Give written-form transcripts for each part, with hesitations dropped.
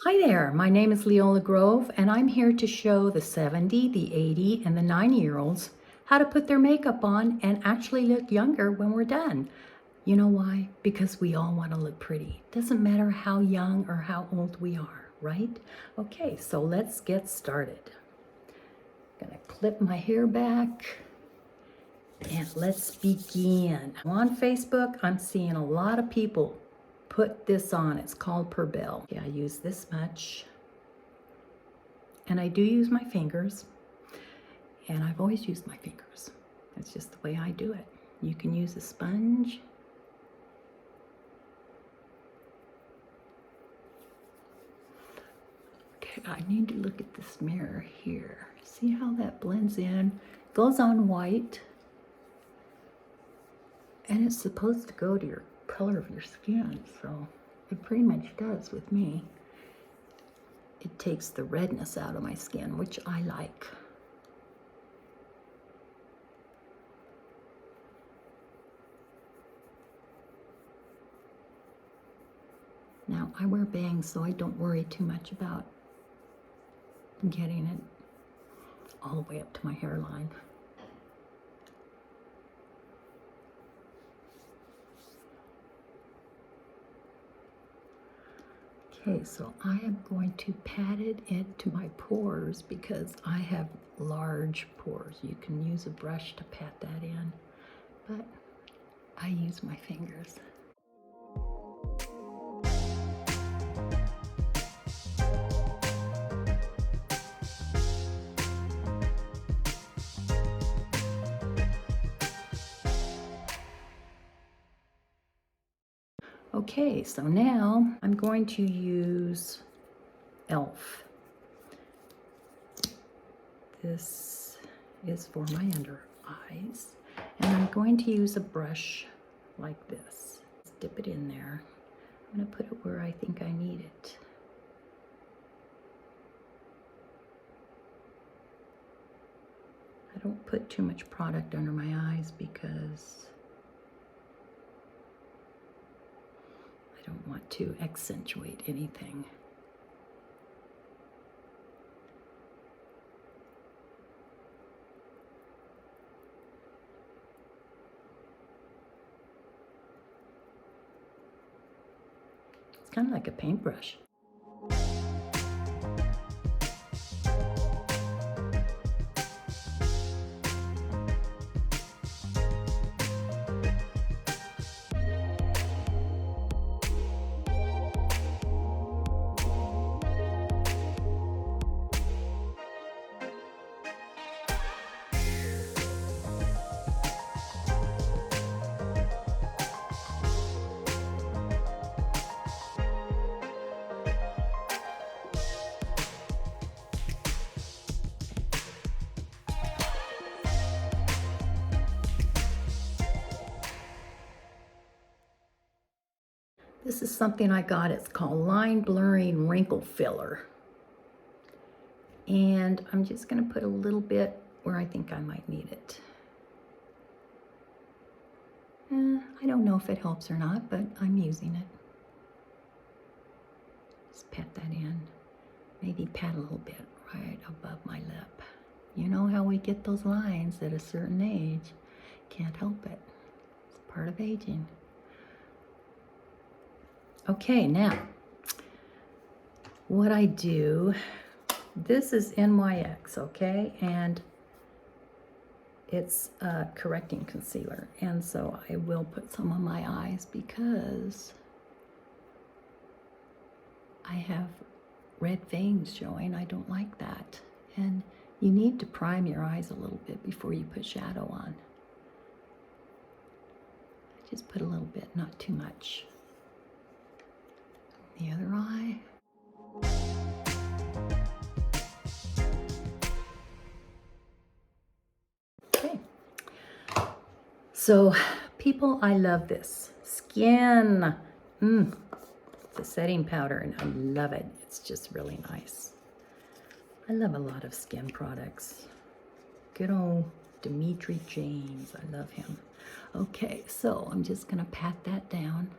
Hi there, my name is Leola Grove, and I'm here to show the 70, the 80, and the 90-year-olds how to put their makeup on and actually look younger when we're done. You know why? Because we all want to look pretty. Doesn't matter how young or how old we are, right? Okay, so let's get started. Gonna clip my hair back and let's begin. On Facebook, I'm seeing a lot of people put this on. It's called Perbel. Yeah, I use this much. And I do use my fingers, and I've always used my fingers. That's just the way I do it. You can use a sponge. Okay, I need to look at this mirror here. See how that blends in? Goes on white, and it's supposed to go to your color of your skin, so it pretty much does with me. It takes the redness out of my skin, which I like. Now, I wear bangs, so I don't worry too much about getting it all the way up to my hairline. Okay, so I am going to pat it into my pores because I have large pores. You can use a brush to pat that in, but I use my fingers. Okay, so now I'm going to use e.l.f. This is for my under eyes, and I'm going to use a brush like this. Let's dip it in there. I'm going to put it where I think I need it. I don't put too much product under my eyes because I don't want to accentuate anything. It's kind of like a paintbrush. This is something I got. It's called Line Blurring Wrinkle Filler. And I'm just going to put a little bit where I think I might need it. I don't know if it helps or not, but I'm using it. Just pat that in. Maybe pat a little bit right above my lip. You know how we get those lines at a certain age. Can't help it. It's part of aging. Okay, now, what I do, this is NYX, okay? And it's a correcting concealer. And so I will put some on my eyes because I have red veins showing. I don't like that. And you need to prime your eyes a little bit before you put shadow on. I just put a little bit, not too much. The other eye. Okay. So, people, I love this. Skin. It's a setting powder, and I love it. It's just really nice. I love a lot of skin products. Good old Dimitri James. I love him. Okay, so I'm just going to pat that down.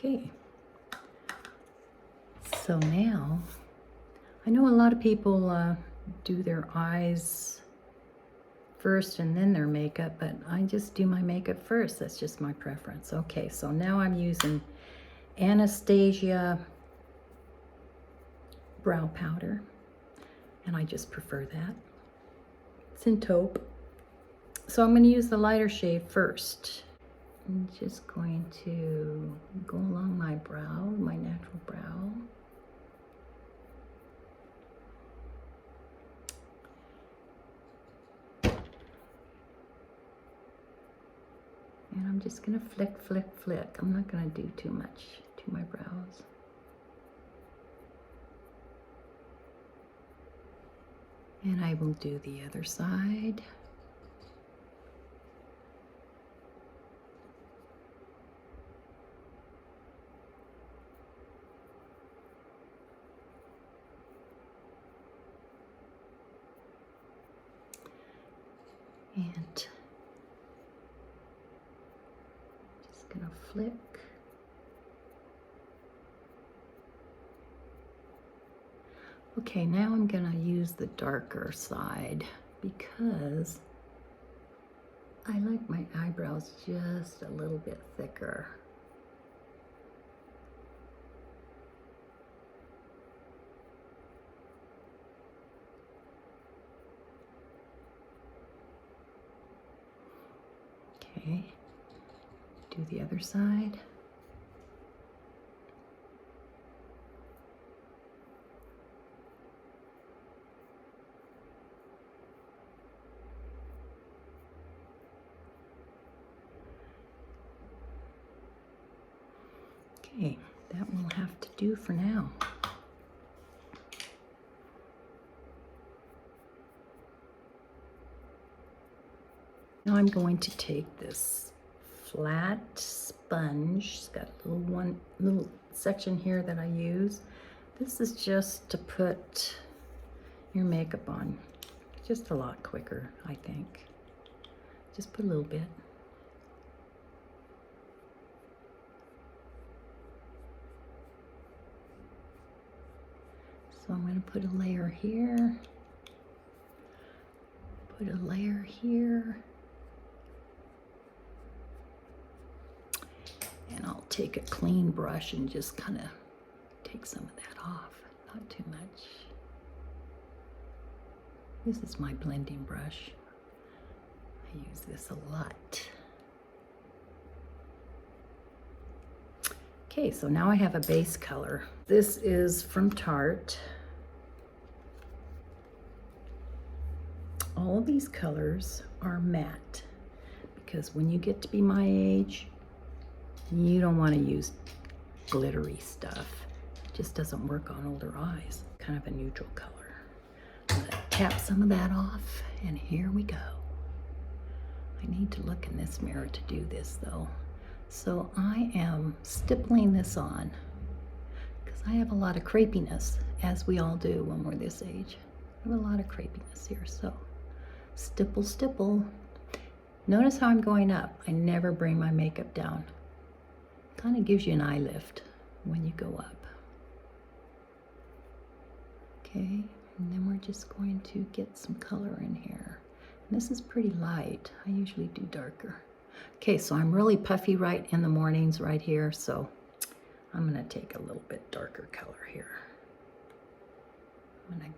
Okay. So now, I know a lot of people do their eyes first and then their makeup, but I just do my makeup first. That's just my preference. Okay, so now I'm using Anastasia brow powder, and I just prefer that. It's in taupe. So I'm going to use the lighter shade first. I'm just going to go along my brow, my natural brow. And I'm just going to flick, flick, flick. I'm not going to do too much to my brows. And I will do the other side. And just gonna flick. Okay, now I'm gonna use the darker side because I like my eyebrows just a little bit thicker. Okay, do the other side. Okay, that will have to do for now. Now I'm going to take this flat sponge. It's got a little section here that I use. This is just to put your makeup on. Just a lot quicker, I think. Just put a little bit. So I'm going to put a layer here. Put a layer here. And I'll take a clean brush and just kind of take some of that off. Not too much. This is my blending brush. I use this a lot. Okay, so now I have a base color. This is from Tarte. All of these colors are matte because when you get to be my age, you don't want to use glittery stuff. It just doesn't work on older eyes. Kind of a neutral color. I'm gonna tap some of that off, and here we go. I need to look in this mirror to do this though. So I am stippling this on because I have a lot of crepiness, as we all do when we're this age. I have a lot of crepiness here, so stipple, stipple. Notice how I'm going up. I never bring my makeup down. Kind of gives you an eye lift when you go up. Okay, and then we're just going to get some color in here. And this is pretty light. I usually do darker. Okay, so I'm really puffy right in the mornings right here, so I'm gonna take a little bit darker color here. I'm gonna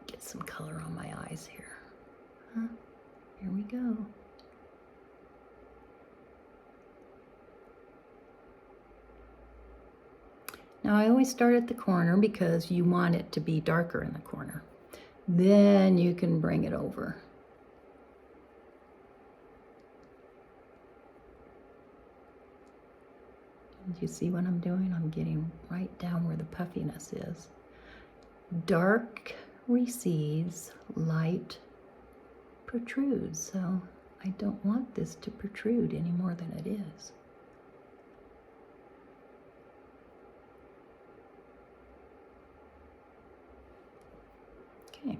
get some color on my eyes here. Here we go. Now I always start at the corner because you want it to be darker in the corner. Then you can bring it over. Do you see what I'm doing? I'm getting right down where the puffiness is. Dark recedes, light protrudes. So I don't want this to protrude any more than it is. Okay,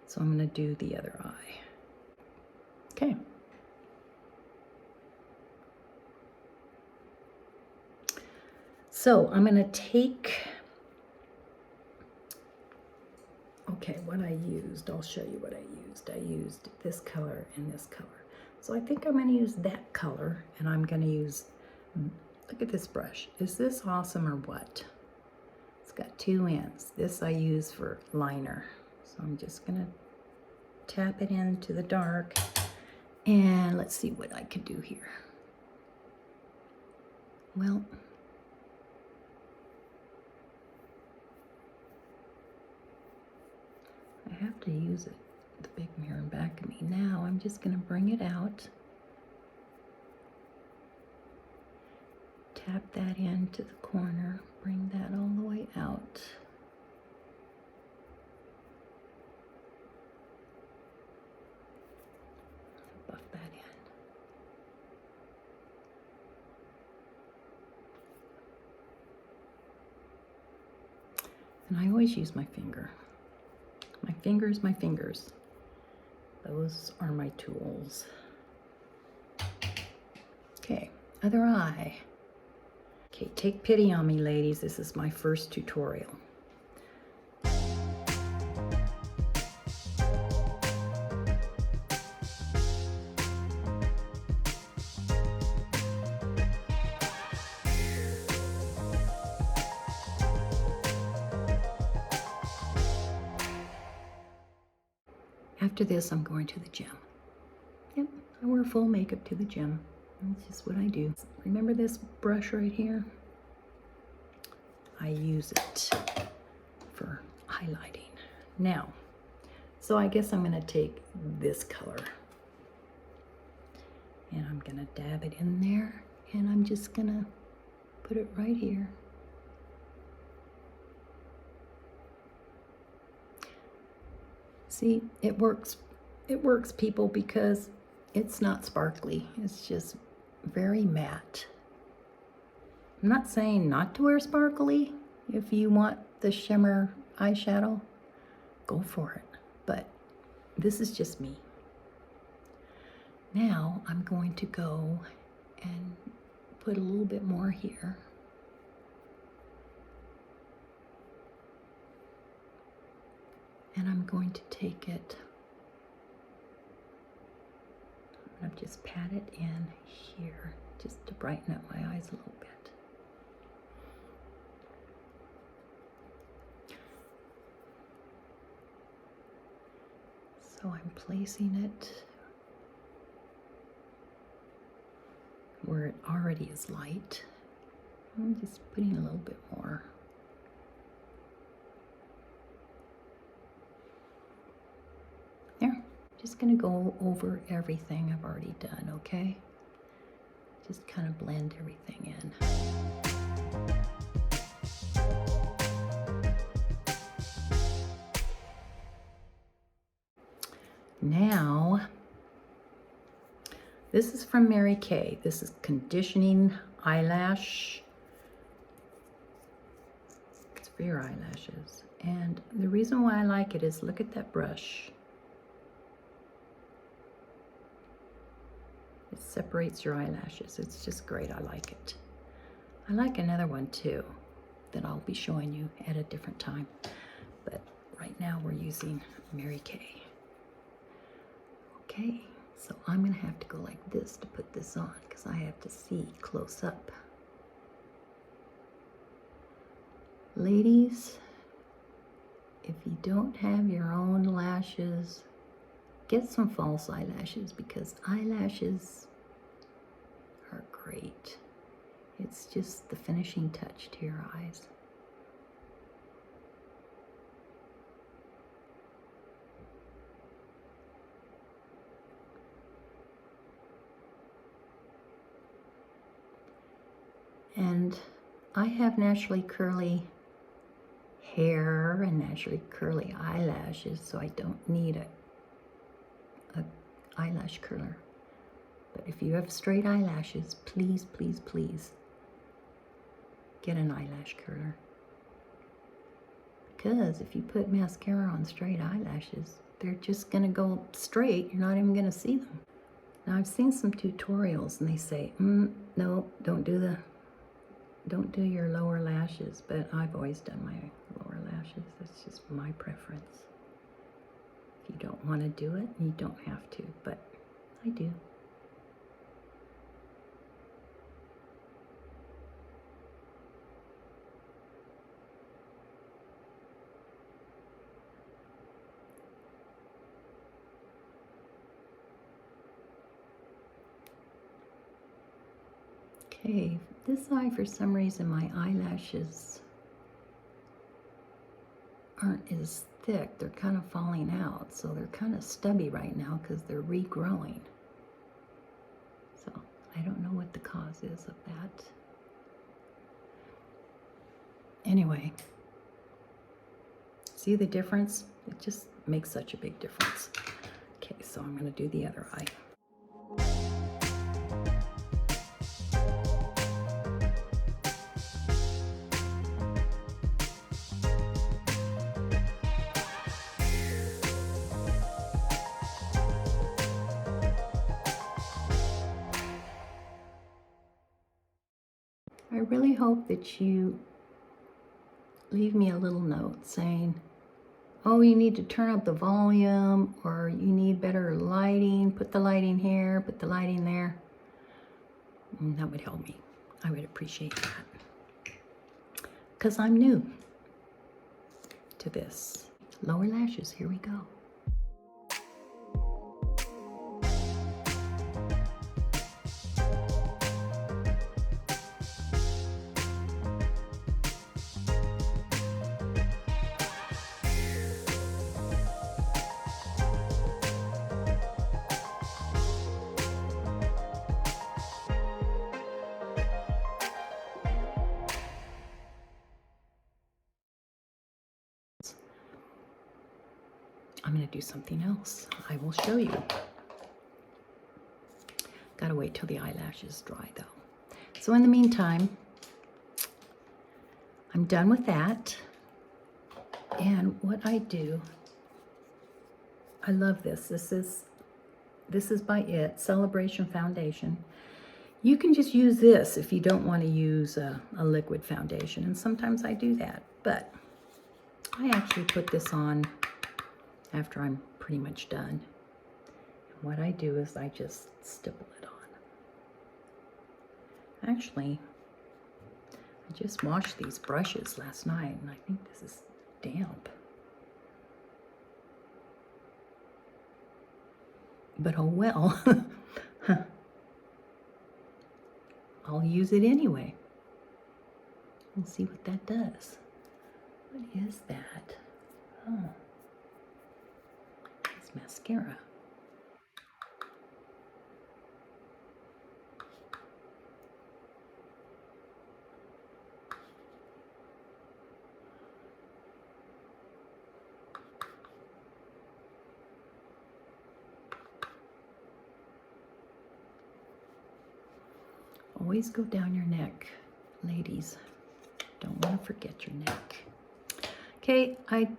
so I'm going to do the other eye. Okay. So I'm going to take, okay, what I used, I'll show you what I used. I used this color and this color. So I think I'm going to use that color, and I'm going to use, look at this brush. Is this awesome or what? It's got two ends. This I use for liner. So I'm just going to tap it into the dark, and let's see what I can do here. Well, I have to use it, the big mirror in back of me. Now I'm just going to bring it out, tap that into the corner, bring that all the way out. Buff that in. And I always use my finger. My fingers. Those are my tools. Okay, other eye. Okay, take pity on me, ladies. This is my first tutorial. After this, I'm going to the gym. Yep, I wear full makeup to the gym. That's just what I do. Remember this brush right here? I use it for highlighting. Now, so I guess I'm gonna take this color and I'm gonna dab it in there, and I'm just gonna put it right here. See, it works, people, because it's not sparkly. It's just very matte. I'm not saying not to wear sparkly. If you want the shimmer eyeshadow, go for it. But this is just me. Now I'm going to go and put a little bit more here. And I'm going to take it, I'm gonna just pat it in here, just to brighten up my eyes a little bit. So I'm placing it where it already is light. I'm just putting a little bit more. There. Just gonna go over everything I've already done, okay? Just kind of blend everything in. Now, this is from Mary Kay. This is conditioning eyelash. It's for your eyelashes. And the reason why I like it is, look at that brush. It separates your eyelashes. It's just great. I like it. I like another one too that I'll be showing you at a different time. But right now we're using Mary Kay. Okay, so I'm gonna have to go like this to put this on because I have to see close up. Ladies, if you don't have your own lashes, get some false eyelashes, because eyelashes are great. It's just the finishing touch to your eyes. And I have naturally curly hair and naturally curly eyelashes, so I don't need a eyelash curler. But if you have straight eyelashes, please, please, please get an eyelash curler. Because if you put mascara on straight eyelashes, they're just gonna go straight. You're not even gonna see them. Now I've seen some tutorials and they say, no, don't do don't do your lower lashes, but I've always done my lower lashes. That's just my preference. If you don't want to do it, you don't have to, but I do. Okay, this eye, for some reason, my eyelashes aren't as thick. They're kind of falling out, so they're kind of stubby right now because they're regrowing. So I don't know what the cause is of that. Anyway, see the difference? It just makes such a big difference. Okay, so I'm going to do the other eye. I really hope that you leave me a little note saying, oh, you need to turn up the volume, or you need better lighting, put the lighting here, put the lighting there. That would help me. I would appreciate that. Because I'm new to this. Lower lashes, here we go. I'm going to do something else. I will show you. Gotta wait till the eyelashes dry though. So in the meantime, I'm done with that. And what I do, I love this. This is by IT, Celebration Foundation. You can just use this if you don't want to use a liquid foundation. And sometimes I do that. But I actually put this on after I'm pretty much done. And what I do is I just stipple it on. Actually, I just washed these brushes last night and I think this is damp. But oh well. I'll use it anyway. We'll see what that does. What is that? Oh. It's mascara. Always go down your neck, ladies. Don't want to forget your neck. Okay, I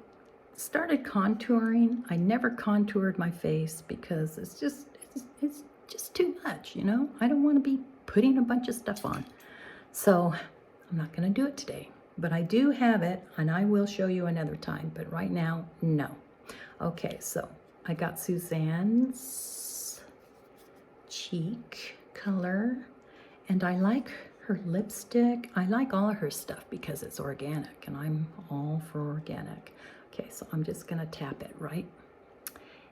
started contouring. I never contoured my face because it's just too much, you know? I don't want to be putting a bunch of stuff on. So I'm not going to do it today. But I do have it, and I will show you another time. But right now, no. Okay, so I got Suzanne's cheek color. And I like her lipstick. I like all of her stuff because it's organic, and I'm all for organic. Okay, so I'm just gonna tap it, right?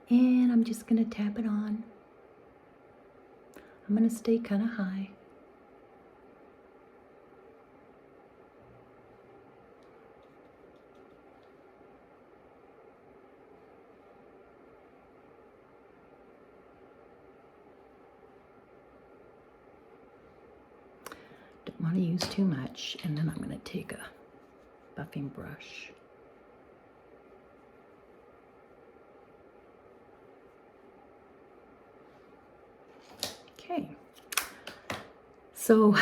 And I'm just gonna tap it on. I'm gonna stay kind of high. Don't want to use too much, and then I'm going to take a buffing brush. Okay, so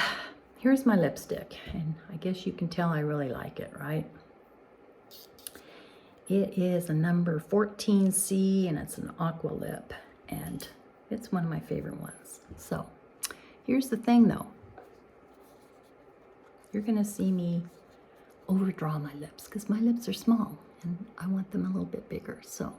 here's my lipstick, and I guess you can tell I really like it, right? It is a number 14C, and it's an aqua lip, and it's one of my favorite ones. So here's the thing though. you're going to see me overdraw my lips because my lips are small and I want them a little bit bigger. So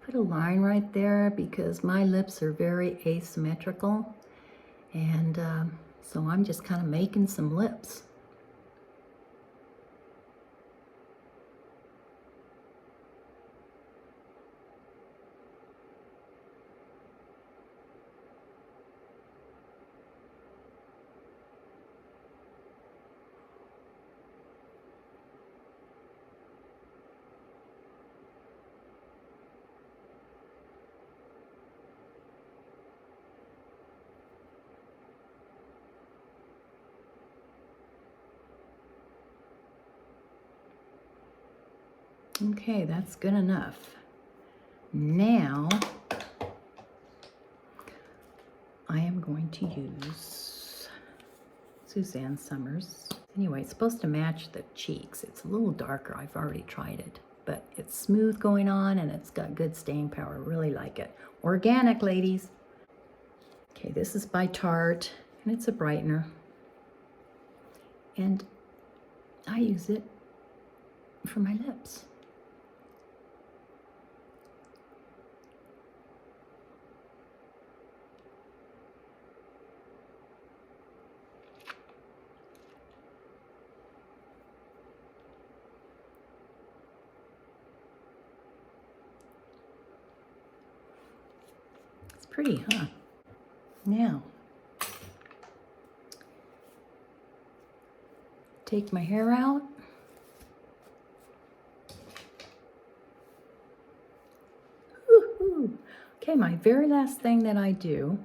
put a line right there because my lips are very asymmetrical, and so I'm just kind of making some lips. Okay, that's good enough. Now I am going to use Suzanne Summers. Anyway, it's supposed to match the cheeks. It's a little darker. I've already tried it, but it's smooth going on and it's got good staying power. Really like it. Organic, ladies. Okay, this is by Tarte and it's a brightener. And I use it for my lips. It's pretty, huh? Now, take my hair out. Woo-hoo. Okay, my very last thing that I do,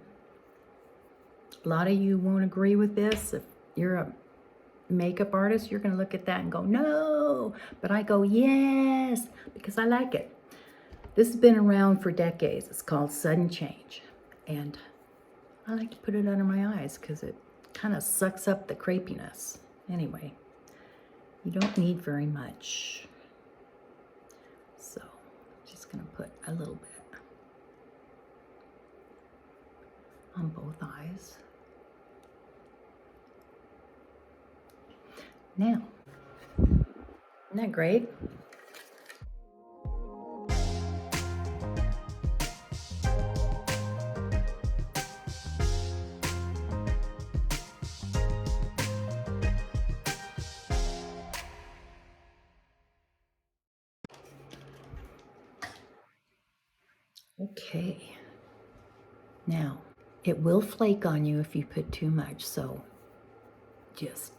a lot of you won't agree with this. If you're a makeup artist, you're going to look at that and go, no, but I go, yes, because I like it. This has been around for decades. It's called Sudden Change, and I like to put it under my eyes because it kind of sucks up the crepiness. Anyway, you don't need very much, so I'm just going to put a little bit on both eyes. Now, isn't that great? Okay, now it will flake on you if you put too much, so just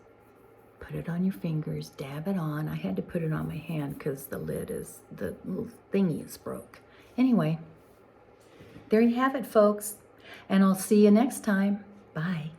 put it on your fingers, dab it on. I had to put it on my hand because the little thingy is broke. Anyway, there you have it, folks, and I'll see you next time. Bye.